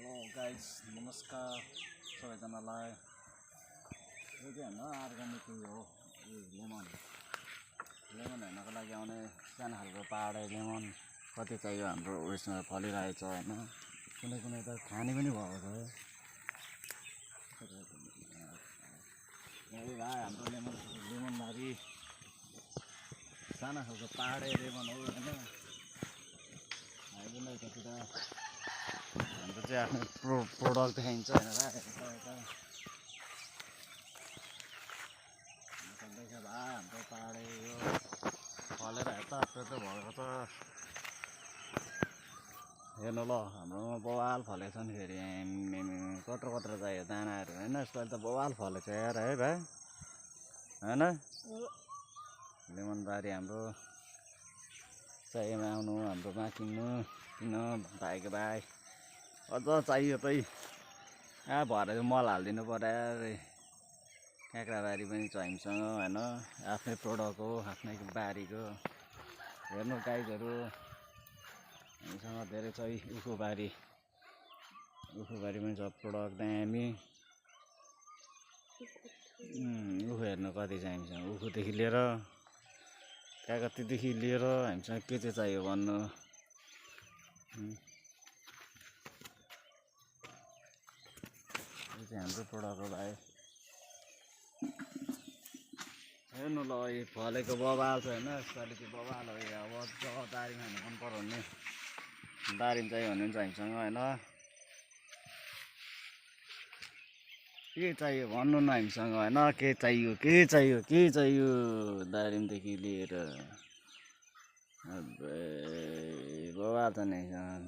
Hello guys, नमस्कार सबैजनालाई। यो चाहिँ हाम्रो अर्ग्यानिक हो, यो लेमन हेर्नको लागि आउने सानो खालको पाहाडे लेमन कति चाहियो हाम्रो उयसमा फलिरहेको छ होइन। कुनै कुनै त खाने पनि भएको छ। भाइ हाम्रो लेमनबारी सानो खालको पाहाडे लेमन हो होइन। हामीलाई कतिवटा हाम्रो चाहिँ आफ्नो प्रोडक्ट देखाइन्छ होइन भाइ। भाइ हाम्रो पाहाडे यो फलेर तातो भएको छ। हेर्नु ल, हाम्रोमा बवाल फलेको छ नि। फेरि कत्रो कत्रो चाहियो दानाहरू होइन। यसपालि त बवाल फलेको छ यार है भाइ होइन। लेमनबारी हाम्रो चाहिएमा आउनु, हाम्रोमा किन्नु भाइको भाइ। अझ चाहियो तै भरे मल हालिदिनु पर्यो अरे। काँक्राबारी पनि छ हामीसँग होइन। आफ्नै प्रोडक्ट हो, आफ्नै बारीको। हेर्नु गाइजहरू, हामीसँग धेरै छ। उखुबारी पनि छ प्रोडक्ट दामी। उखु हेर्नु कति छ हामीसँग। उखुदेखि लिएर कागतीदेखि लिएर हामीसँग के चाहिँ चाहियो भन्नु। यो चाहिँ हाम्रो प्रोडक्ट हो भाइ। हेर्नु ल, यो फलेको बबाल छ होइन। यसपालि चाहिँ बबाल हो। अब दारिम खानु मन पऱ्यो भने दारिम चाहियो भने हुन्छ हामीसँग होइन। के चाहियो भन्नु न हामीसँग होइन। के चाहियो दारिमदेखि लिएर बबाल छ नि हामीसँग।